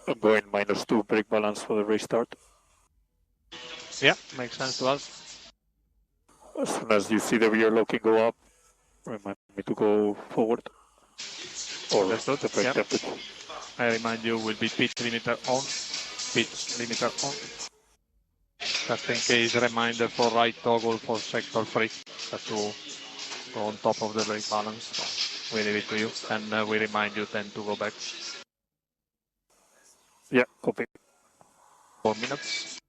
I'm going -2 brake balance for the restart. Yeah, makes sense to us. As soon as you see the rear locking go up, remind me to go forward. Or Understood. the brake temperature. I remind you will be pit limiter on. Pit limiter on. Just in case, reminder for right toggle for sector 3. Just to go on top of the brake balance. So we leave it to you, and we remind you then to go back. Yeah, copy. 4 minutes.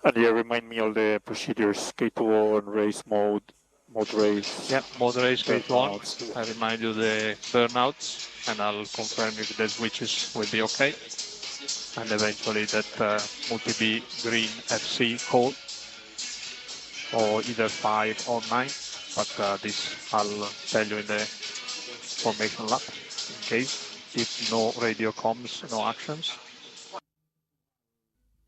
And yeah, remind me all the procedures, K2 on race mode, mode race. Yeah, mode race K2 on. I remind you the burnouts, and I'll confirm if the switches will be okay. And eventually that multi-B green FC code, or either 5 or 9, but this I'll tell you in the formation lap, in case, if no radio comms, no actions.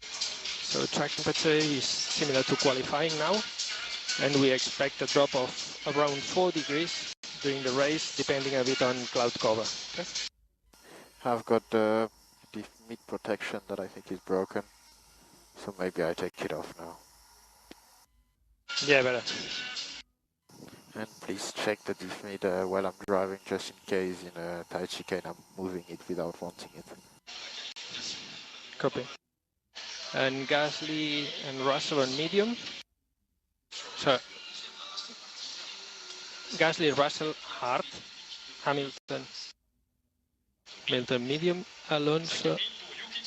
So track temperature is similar to qualifying now, and we expect a drop of around 4 degrees during the race, depending a bit on cloud cover. Okay? I've got the mid protection that I think is broken, so maybe I take it off now. Yeah, better. And please check the diff mid while I'm driving, just in case in a tight chicane I'm moving it without wanting it. Copy. And Gasly and Russell on medium. So Gasly, Russell, hard. Hamilton, medium. Alonso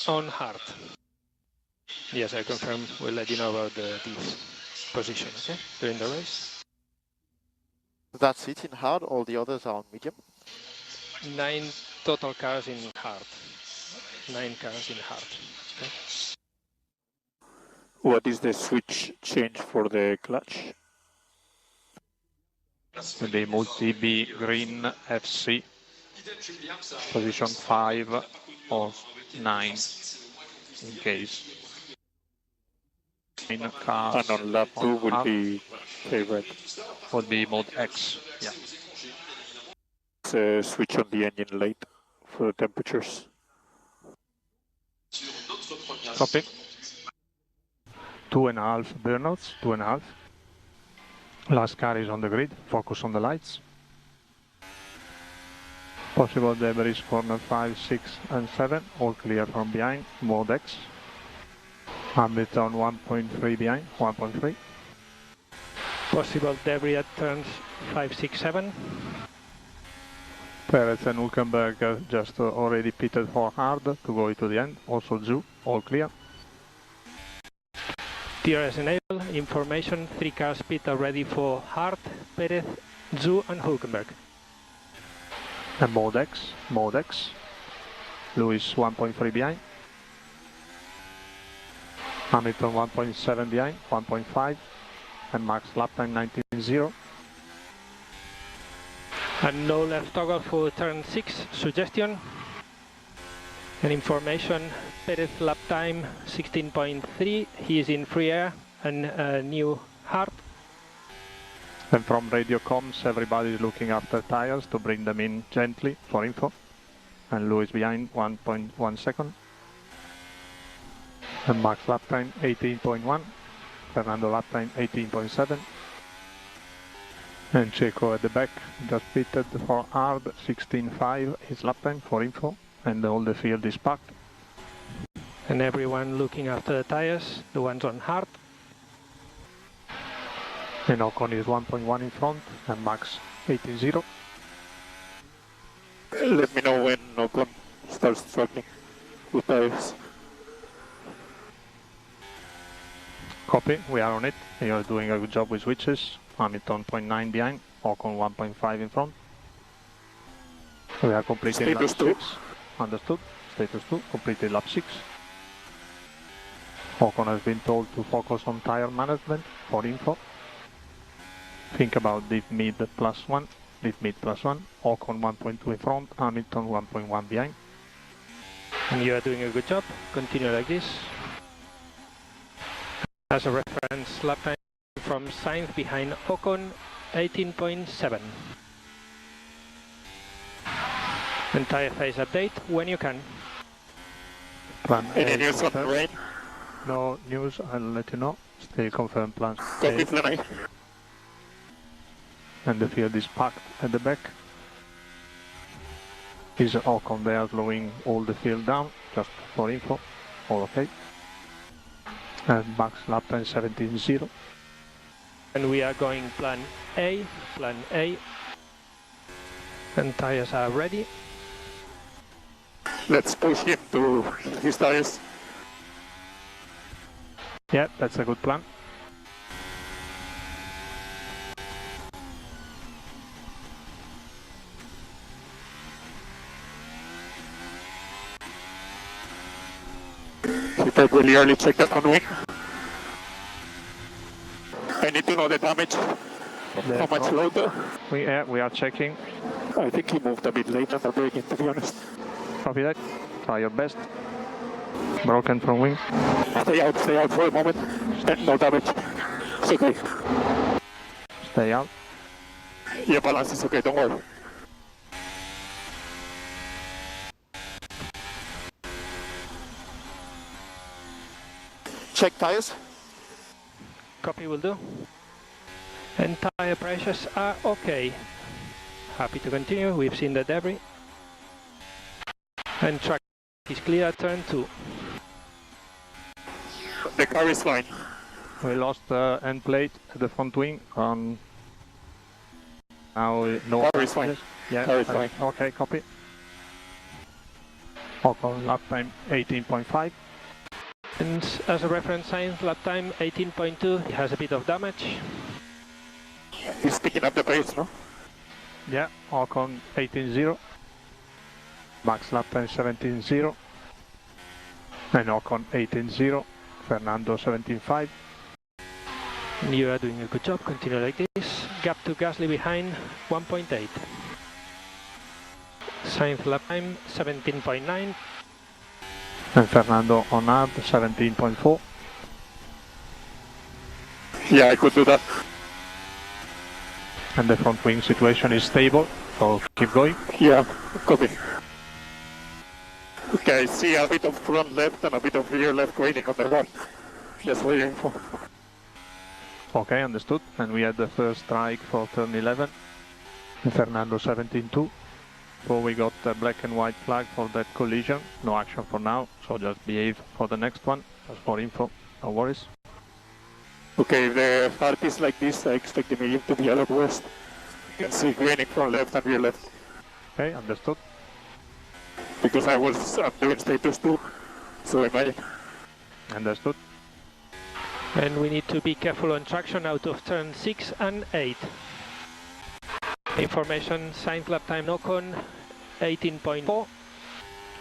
on hard. Yes, I confirm. We'll let you know about the position, okay, during the race. That's it in hard, all the others are on medium? 9 total cars in hard. 9 cars in hard. Okay. What is the switch change for the clutch? The multi-B green FC, position 5 or 9, in case. In cars and on lap 2 will be favored. Would be mode X, yeah. Switch on the engine late for the temperatures. Copy. 2.5 burnouts, 2.5. Last car is on the grid, focus on the lights. Possible debris corner 5, 6 and 7, all clear from behind, mode X. Hamilton 1.3 behind, 1.3. Possible debris at turns 5, 6, 7. Perez and Hülkenberg just already pitted for hard to go to the end, also Zhu, all clear. TRS enable, information, 3 cars pit are ready for hard, Perez, Zhu and Hülkenberg. And mode X. Lewis 1.3 behind. Hamilton 1.7 behind, 1.5. And Max lap time 19.0. And no left toggle for turn 6, suggestion. And information, Perez lap time 16.3, he is in free air and new hard. And from radio comms, everybody is looking after tires to bring them in gently for info. And Lewis behind 1.1 second. And Max lap time 18.1, Fernando lap time 18.7. And Checo at the back, just pitted for hard, 16.5 his lap time for info. And all the field is packed. And everyone looking after the tires, the ones on hard. And Ocon is 1.1 in front, and Max 18.0. Let me know when Ocon starts struggling with tires. Copy, we are on it. You're doing a good job with switches. Hamilton 0.9 behind, Ocon 1.5 in front. We are completing lap 6. Understood. Status 2, completed lap 6. Ocon has been told to focus on tire management for info. Think about diff mid plus 1, Ocon 1.2 in front, Hamilton 1.1 behind. And you are doing a good job, continue like this. As a reference, lap time from Sainz behind Ocon, 18.7. And tyre phase update when you can. Plan Any A news on confirmed. rain? No news, I'll let you know. Still confirmed plans Copy, A. plan A. And the field is packed at the back. Is Ocon there slowing all the field down, just for info. All okay. And max lap time 17.0. And we are going plan A. And tires are ready. Let's push him to his tires. Yeah, that's a good plan. He said really early, check that on wing. I need to know the damage. How much load? We are checking. I think he moved a bit late on the braking, to be honest. Copy that. Try your best. Broken from wing. Stay out for a moment. No damage. It's okay. Stay out. Yeah, balance is okay, don't worry. Check tires. Copy will do. And tire pressures are okay. Happy to continue. We've seen the debris. And track is clear at turn 2. The car is fine. We lost the end plate at the front wing. Now no. Car is fine. Yeah. Car is fine. Okay, copy. Ocon lap time 18.5. And as a reference, Sainz lap time 18.2. He has a bit of damage. He's picking up the pace, no? Yeah, Ocon 18.0. Max lap time 17.0. And Ocon 18.0. Fernando 17.5. You are doing a good job. Continue like this. Gap to Gasly behind 1.8. Sainz lap time 17.9. And Fernando on hard 17.4. Yeah, I could do that. And the front wing situation is stable, so keep going. Yeah, copy. Okay, I see a bit of front left and a bit of rear left waiting on the right. Just waiting for. Okay, understood. And we had the first strike for turn 11. Fernando 17.2. So we got a black and white flag for that collision. No action for now, so just behave for the next one. Just for info, no worries. Okay, if the heart is like this, I expect the medium to be a lot worse. You can see graining from left and rear left. Okay, understood. Because I'm doing status 2, so imagine. Understood. And we need to be careful on traction out of turn 6 and 8. Information, Sainz lap time Ocon 18.4.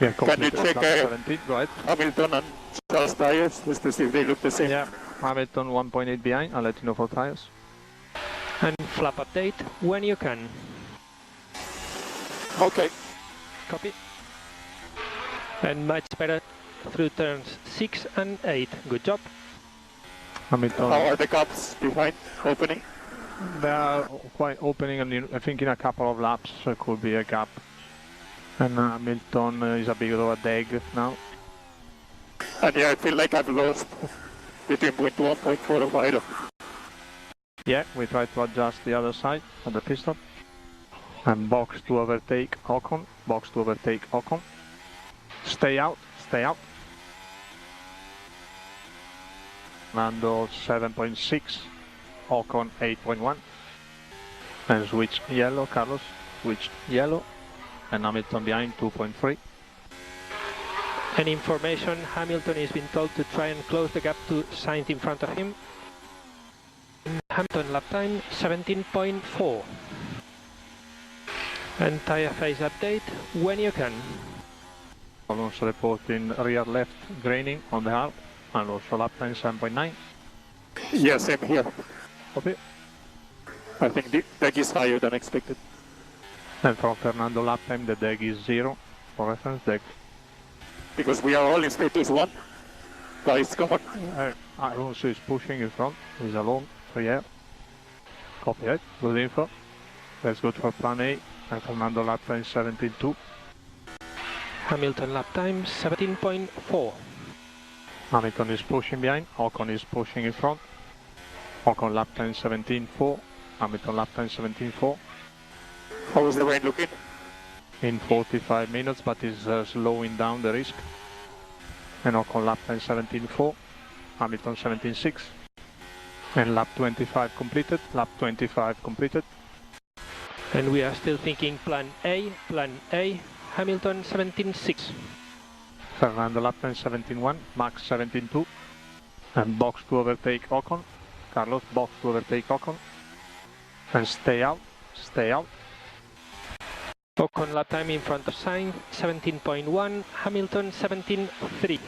Yeah, Can you check 17, go ahead. Hamilton and Charles tires, just to see if they look the same? Yeah, Hamilton 1.8 behind, I'll let you know for tires. And flap update when you can. Okay. Copy. And much better through turns 6 and 8. Good job. Hamilton. How are the gaps behind opening? They are quite opening, and I think in a couple of laps there could be a gap. And Hamilton is a bit of a dag now. And yeah, I feel like I've lost between 0.1 and 0.4 of idle. Yeah, we try to adjust the other side of the piston. And box to overtake Ocon. Box to overtake Ocon. Stay out, stay out. Fernando 7.6. Ocon 8.1. And switch yellow, Carlos. Switch yellow. And Hamilton behind 2.3. And information, Hamilton is being told to try and close the gap to Sainz in front of him. Hamilton lap time 17.4. And tyre phase update when you can. Alonso reporting rear left graining on the hard. And also lap time 7.9. Yeah, same here. Copy. I think the deck is higher than expected. And from Fernando lap time, the deck is 0 for reference deck. Because we are all in status 1. Guys, come on. Alonso is pushing in front. He's alone. So yeah. Copy it. Good info. Let's go for plan A. And Fernando lap time 17.2. Hamilton lap time 17.4. Hamilton is pushing behind, Ocon is pushing in front. Ocon lap time 17.4, Hamilton lap time 17.4. How is the rain looking? In 45 minutes, but is slowing down the risk. And Ocon lap time 17.4, Hamilton 17.6. And lap 25 completed, lap 25 completed. And we are still thinking plan A, Hamilton 17.6. Fernando lap time 17.1, Max 17.2. And box to overtake Ocon. Carlos, box to overtake Ocon. And stay out, stay out. Ocon lap time in front of Sainz 17.1, Hamilton 17.3.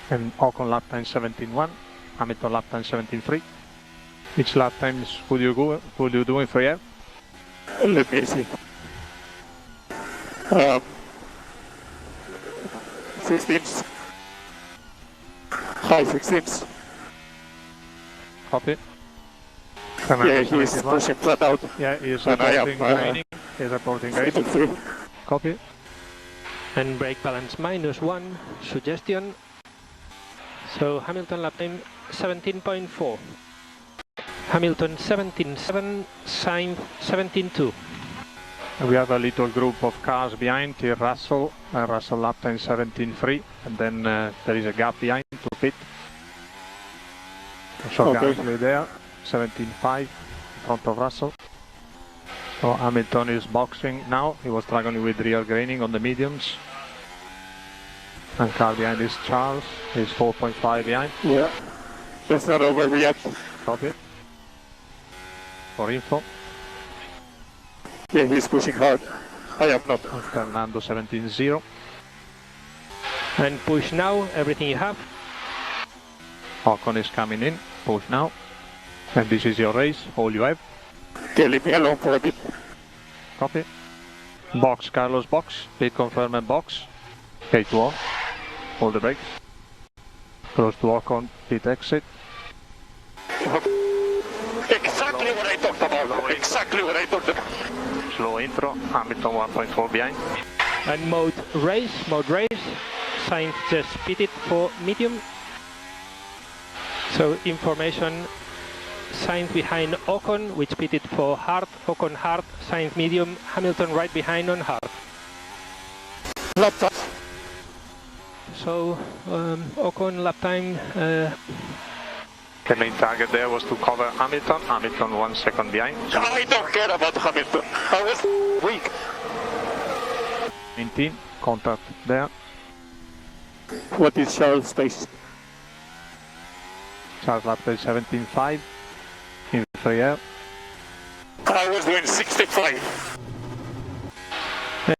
And Ocon lap time 17.1, Hamilton lap time 17.3. Which lap times would you do in free air? Let me see. 16s. High 16s. Copy. Yeah, he's pushing flat out. Yeah, he's And I am, reporting graining. He's reporting graining. 3. Copy. And brake balance -1, suggestion. So Hamilton lap time 17.4. Hamilton 17.7, Sainz 17.2. We have a little group of cars behind, here Russell, Russell lap time 17.3, and then there is a gap behind to pit. So Okay. Gasly there, 17.5 in front of Russell. So Hamilton is boxing now, he was struggling with rear graining on the mediums. And car behind is Charles, he's 4.5 behind. Yeah. That's not over yet. Copy. For info. Yeah, he's pushing hard. I am not. And Fernando 17.0. And push now, everything you have. Ocon is coming in, push now. And this is your race, all you have. Okay, leave me alone for a bit. Copy. Box, Carlos box, pit confirmed box. K2 on, hold the brakes. Close to Ocon, pit exit. Exactly what I talked about. Exactly what I talked about. Slow intro, Hamilton 1.4 behind. And mode race. Sainz just pitted for medium. So information, Sainz behind Ocon, which pitted for hard, Ocon hard, Sainz medium, Hamilton right behind on hard. Lap time. So Ocon lap time, The main target there was to cover Hamilton, Hamilton 1 second behind. I don't care about Hamilton. I was weak. 19, contact there. What is Charles' pace? Charles lap time 17.5 in free air. I was doing 65.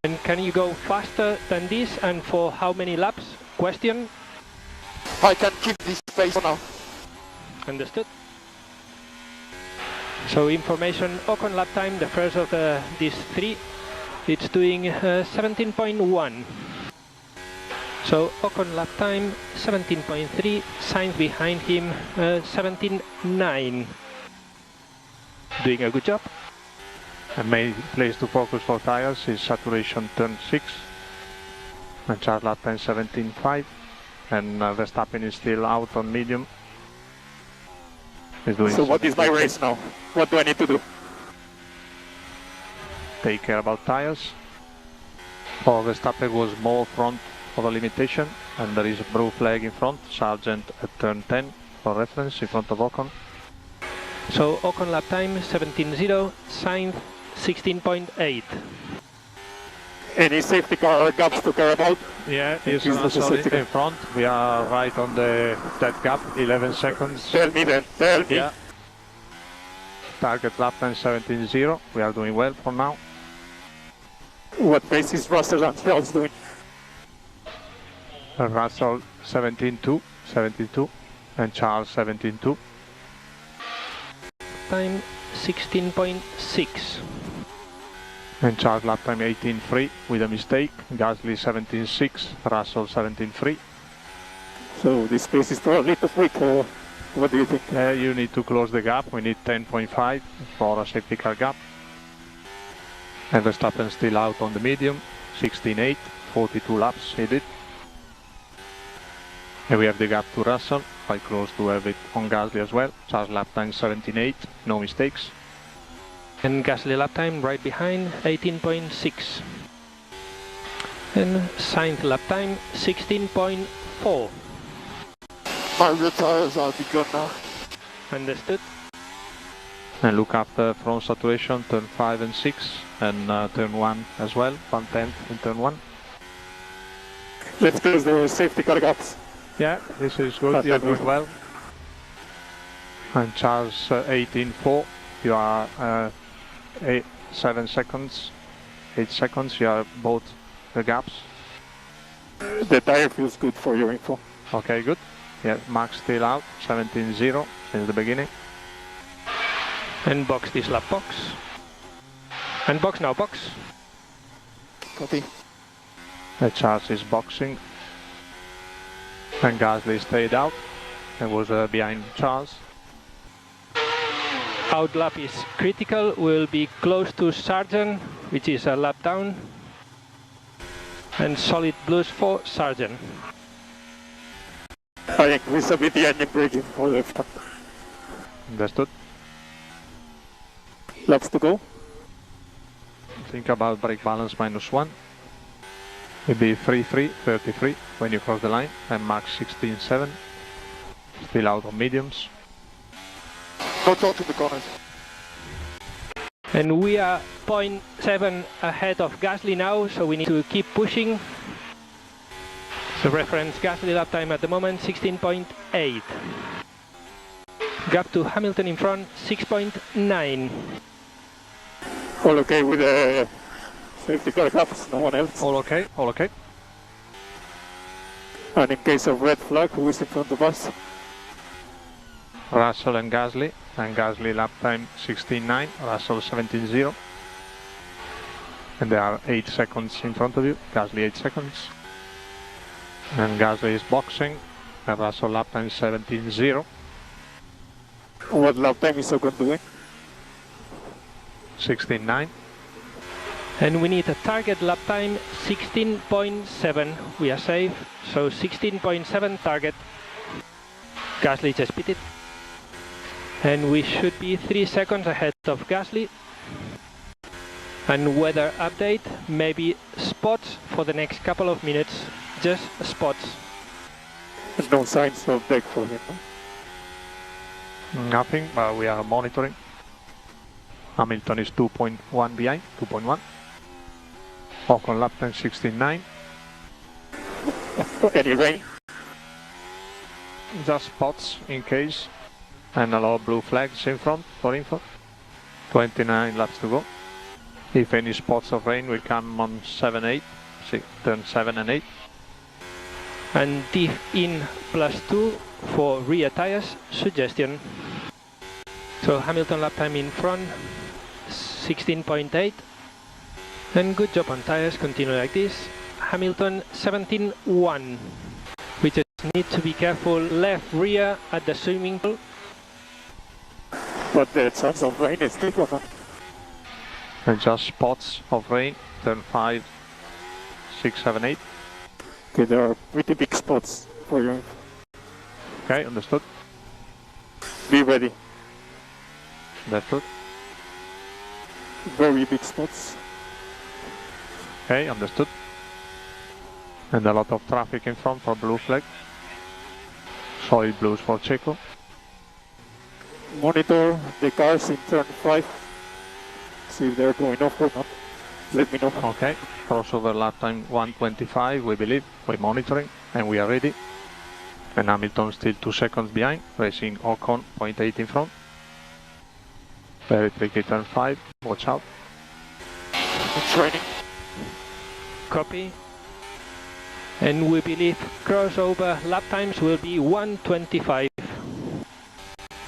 and can you go faster than this and for how many laps? Question? I can keep this pace for now. Understood. So information, Ocon lap time, the first of these three, it's doing 17.1. So Ocon lap time 17.3, Sainz behind him 17.9. Doing a good job. The main place to focus for tyres is saturation turn 6. And Charles lap time 17.5. And Verstappen is still out on medium. He's doing So what is my 17.6. race now? What do I need to do? Take care about tyres. For Verstappen was more front of a limitation, and there is a blue flag in front, Sargent at turn 10 for reference in front of Ocon. So Ocon lap time 17.0, Sainz 16.8. Any safety car or gaps to care about? Yeah, Is he's the also safety car? in front. We are right on that gap, 11 seconds. Tell me then, tell me. Yeah. Target lap time 17.0. We are doing well for now. What pace is Russell and Charles doing? Russell 17.2, and Charles 17.2. Time 16.6. And Charles lap time 18.3 with a mistake. Gasly 17.6, Russell 17.3. So this pace is probably too quick, or what do you think? You need to close the gap. We need 10.5 for a safety car gap. And Verstappen still out on the medium, 16.8, 42 laps he did. And we have the gap to Russell, quite close to have it on Gasly as well. Charles lap time 17.8, no mistakes. And Gasly lap time right behind, 18.6. And Sainz lap time, 16.4. My rear tires are begun now. Understood. And look after front saturation, turn 5 and 6, and turn 1 as well, 1/10 in turn 1. Let's close the safety car gaps. Yeah, this is good, you're doing well. And Charles 18.4, you are 7 seconds, 8 seconds, you are both the gaps. The tire feels good for your info. Okay, good. Yeah, Max still out, 17.0 since the beginning. And box this lap box. And box now, box. Copy. Charles is boxing. And Gasly stayed out and was behind Charles. Out lap is critical, will be close to Sargent, which is a lap down. And solid blues for Sargent. I increase a bit the engine braking for left hand. Understood. Laps to go. Think about brake balance -1. It'll be 33 when you cross the line, and max 16.7. Still out on mediums. No talk in the corners. And we are 0.7 ahead of Gasly now, so we need to keep pushing. So reference Gasly lap time at the moment, 16.8. Gap to Hamilton in front, 6.9. All okay with the safety car gaps, no one else. All okay, all okay. And in case of red flag, who is in front of us? Russell and Gasly lap time 16.9, Russell 17.0. And there are 8 seconds in front of you, Gasly 8 seconds. And Gasly is boxing, and Russell lap time 17.0. What lap time is Ocon doing? 16.9. And we need a target lap time 16.7. We are safe, so 16.7 target. Gasly just pitted. And we should be 3 seconds ahead of Gasly. And weather update, maybe spots for the next couple of minutes, just spots. No signs of deck for him. Nothing, but we are monitoring. Hamilton is 2.1 behind, 2.1. Ocon lap time 16.9. Any rain? Just spots in case. And a lot of blue flags in front for info. 29 laps to go. If any spots of rain will come on 7-8, turn 7 and 8. And diff in +2 for rear tires suggestion. So Hamilton lap time in front, 16.8. And good job on tires, continue like this. Hamilton 17.1. We just need to be careful left rear at the swimming pool. But the chance of rain is still on. And just spots of rain, turn 5, 6, 7, 8. Okay, there are pretty big spots for you. Okay, understood. Be ready. Understood. Very big spots. Okay, understood. And a lot of traffic in front for blue flag. Solid blues for Checo. Monitor the cars in turn 5. See if they're going off or not. Let me know. Okay, crossover lap time 1:25, we believe. We're monitoring and we are ready. And Hamilton still 2 seconds behind, racing Ocon 0.8 in front. Very tricky turn 5, watch out. Training. Copy. And we believe crossover lap times will be 1:25.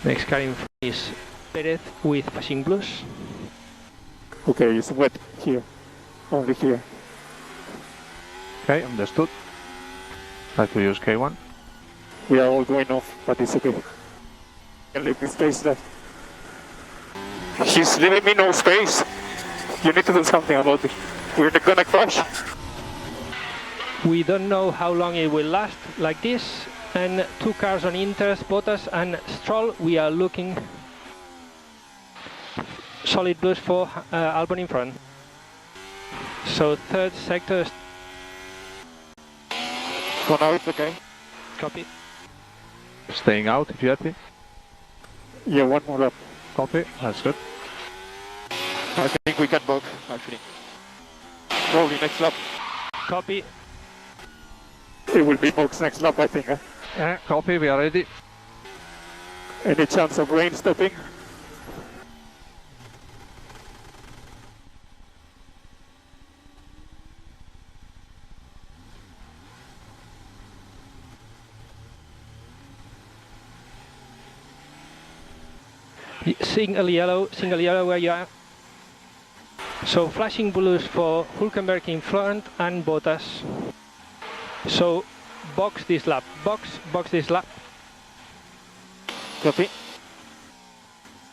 Next car in front is Perez with flashing blues. Okay, it's wet here. Only here. Okay, understood. Try to use K1. We are all going off, but it's okay. Can leave me space left. He's leaving me no space. You need to do something about it. We're gonna crash. We don't know how long it will last like this. and 2 cars on Inters, Bottas and Stroll. We are looking solid blues for Albon in front. So third sector. For now it's okay. Copy. Staying out if you're happy. Yeah, one more lap. Copy, that's good. I think we can both, actually. Probably next lap. Copy. It will be box next lap, I think. Copy, we are ready. Any chance of rain stopping? Signal yellow where you are. So flashing blues for Hülkenberg in front and Bottas. So box this lap, box this lap. Copy.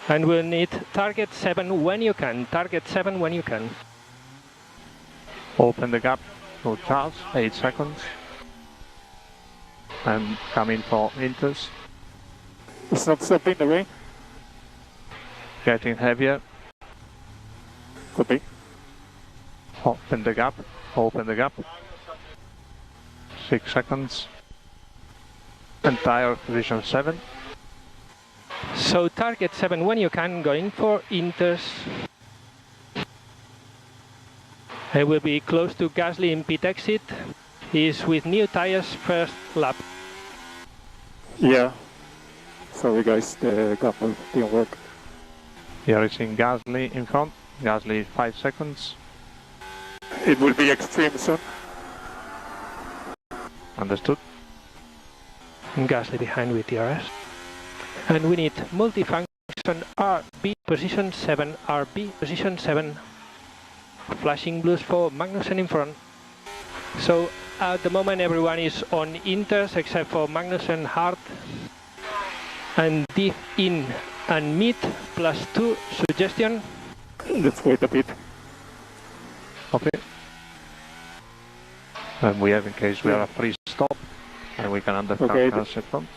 And we'll need target 7 when you can, target 7 when you can. Open the gap to Charles, 8 seconds. And come in for Inters. It's not stopping the rain. Getting heavier. Copy. Open the gap. Open the gap. 6 seconds. And tyre position 7. So target 7 when you can, going for Inters. He will be close to Gasly in pit exit. He's with new tires first lap. Yeah. Sorry guys, the couple didn't work. Here is in Gasly in front. Gasly 5 seconds. It will be extreme soon. Understood. And Gasly behind with DRS. And we need multifunction RB position 7, RB position 7. Flashing blues for Magnussen in front. So at the moment everyone is on Inters except for Magnussen, Hart and diff in and mid +2 suggestion. Let's wait a bit. Okay. And we have in case we are a free stop and we can undercut Okay, cars in front.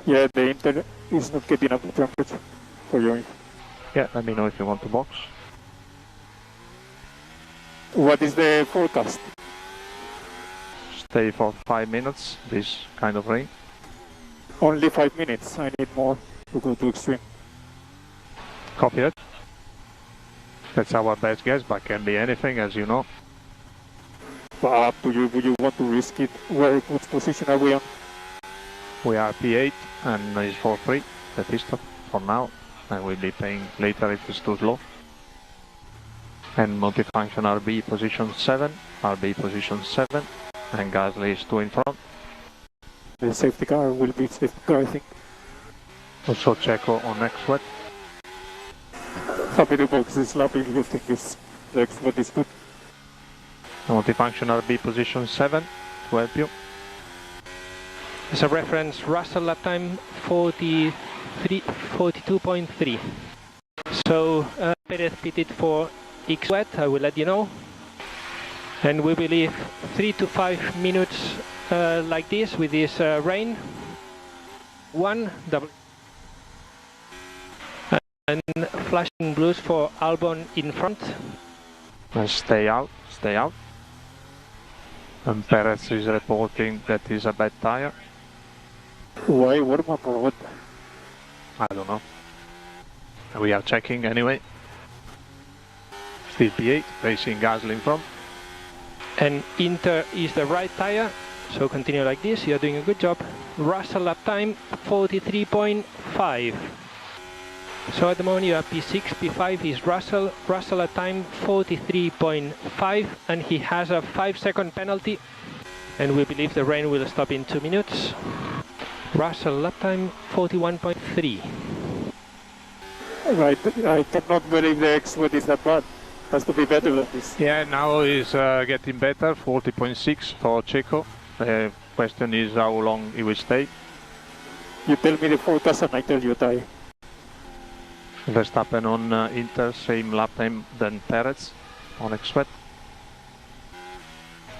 Yeah, the internet is not getting up the temperature for you. Yeah, let me know if you want to box. What is the forecast? Stay for 5 minutes, this kind of rain. Only 5 minutes. I need more to go to extreme. Copy it. That's our best guess, but can be anything, as you know. But up to you. Would you want to risk it? Which position are we on? We are P8 and it's for free, the pit stop for now, and we'll be paying later if it's too slow. And multifunction RB position 7, RB position 7, and Gasly is 2 in front. The safety car will be safety car, I think. Also Checo on next wet. Happy to box this lap if you think the expert is good. Multifunction RB position 7 to help you. As a reference, Russell lap time 42.3. So Perez pitted for X wet, I will let you know. And we believe 3 to 5 minutes like this with this rain. 1 double. And flashing blues for Albon in front. And stay out, stay out. And Perez is reporting that is a bad tire. Why? What about what? I don't know. We are checking anyway. Still P8, racing Gasly in front. And Inter is the right tire, so continue like this, you're doing a good job. Russell lap time 43.5. So at the moment you are P6, P5 is Russell. Russell lap time 43.5 and he has a 5-second penalty. And we believe the rain will stop in 2 minutes. Russell lap time 41.3. Right, I cannot believe the expert is that bad. Has to be better than this. Yeah, now is getting better, 40.6 for Checo. The question is how long he will stay. You tell me the forecast and I tell you tie. Verstappen on Inter, same lap time than Perez on X-Wet.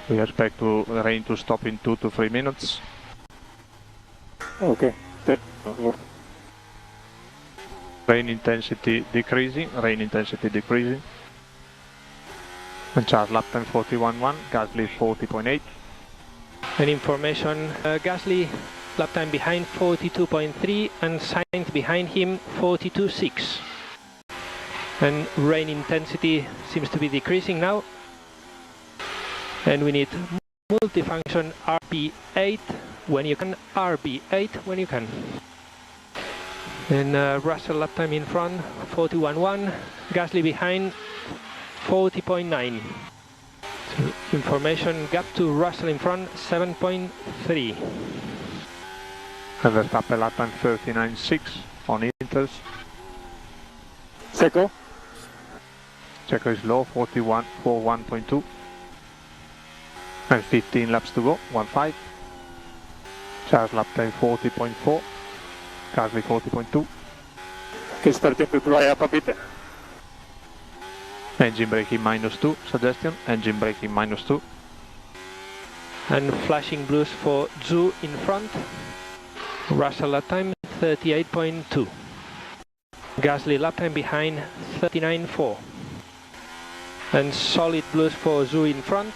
We expect the rain to stop in 2 to 3 minutes. Okay. Then, Rain intensity decreasing, And Charles lap time 41.1, Gasly 40.8. And information, Gasly lap time behind 42.3 and Sainz behind him 42.6. And rain intensity seems to be decreasing now. And we need multifunction RB8 when you can, RB8 when you can. And Russell lap time in front 41.1, Gasly behind 40.9. So information gap to Russell in front 7.3. And Verstappen lap time 39.6 on Inters. Checo. Checo is low, 41.2. And 15 laps to go, 1.5. Charles lap time 40.4. Gasly 40.2. Okay, starting to dry up a bit. Engine braking -2, suggestion. Engine braking -2. And flashing blues for Zhu in front. Russell lap time 38.2. Gasly lap time behind 39.4. And solid blues for Zhu in front.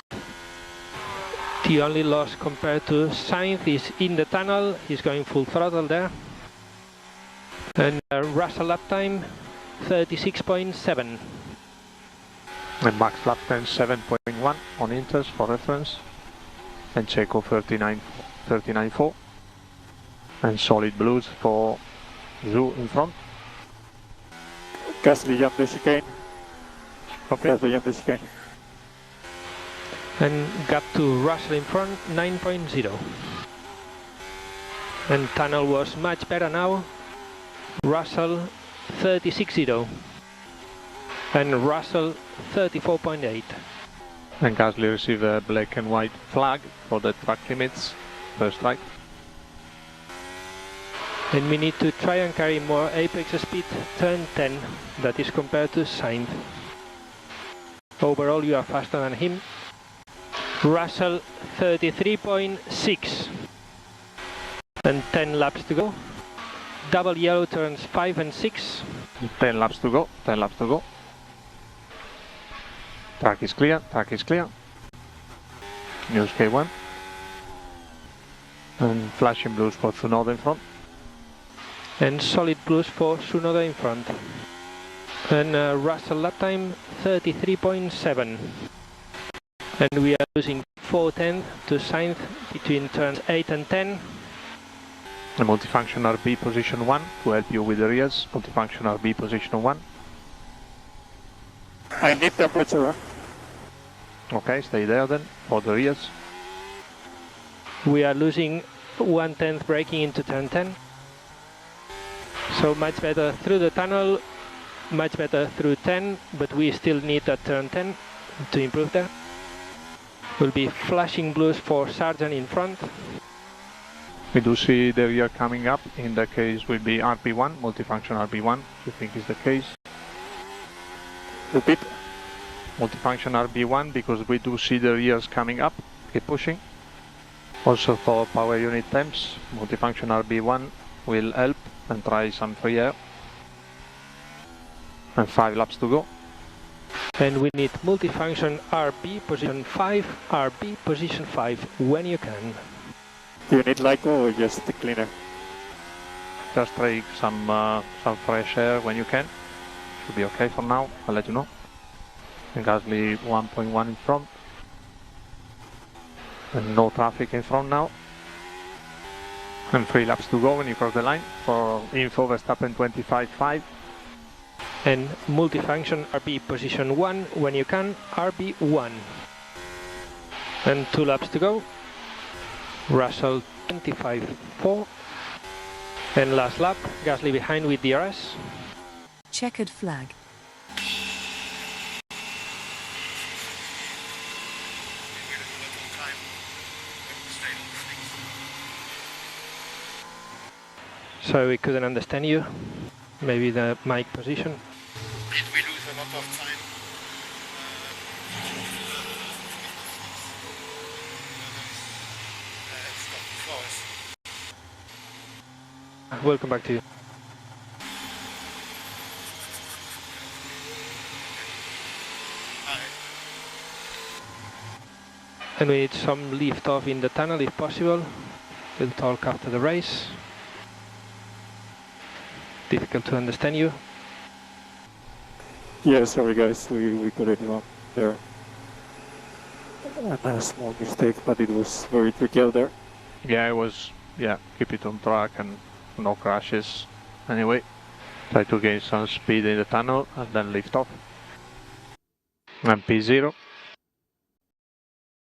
The only loss compared to Sainz is in the tunnel. He's going full throttle there. And Russell lap time 36.7. And max lap time 7.1 on Inters for reference. And Checo 39.4. And solid blues for Zhu in front. Gasly jump the chicane. Okay. Gasly jump the chicane. And gap to Russell in front 9.0. And tunnel was much better now. Russell 36.0. And Russell 34.8. And Gasly received a black and white flag for the track limits, first right. And we need to try and carry more apex speed, turn 10, that is compared to Sainz. Overall you are faster than him. Russell 33.6. And 10 laps to go. Double yellow turns 5 and 6. 10 laps to go, 10 laps to go. Track is clear, track is clear. News K1. And flashing blues for Tsunoda in front. And solid blues for Tsunoda in front. And Russell lap time 33.7. And we are losing 4/10 to Sainz between turns 8 and 10. The multifunction RB position 1 to help you with the rears. Multifunction RB position 1. I need temperature. Huh? Okay, stay there then for the rears. We are losing 1/10 braking into turn 10. So much better through the tunnel, much better through 10, but we still need that turn 10 to improve that. Will be flashing blues for Sargent in front. We do see the rear coming up. In that case will be RB1, multifunction RB1, if you think is the case. Repeat. Multifunction RB1 because we do see the rears coming up. Keep pushing. Also for power unit temps, multifunction RB1 will help and try some free air. And 5 laps to go. And we need multifunction RB position 5, RB position 5 when you can. Do you need LICO or just the cleaner? Just take some fresh air when you can. Should be okay for now, I'll let you know. And Gasly 1.1 in front. And no traffic in front now. And 3 laps to go when you cross the line. For info, Verstappen 25.5. And multifunction RB position 1 when you can, RB1. And 2 laps to go. Russell 25.4. And last lap, Gasly behind with DRS. Checkered flag. So we couldn't understand you. Maybe the mic position. Did we lose a lot of time? We'll come back to you. And we need some lift off in the tunnel if possible. We'll talk after the race. Difficult to understand you. Yeah, sorry guys, we got it wrong there. And a small mistake, but it was very tricky out there. Yeah, it was, yeah, keep it on track and no crashes. Anyway, try to gain some speed in the tunnel and then lift off. And P0.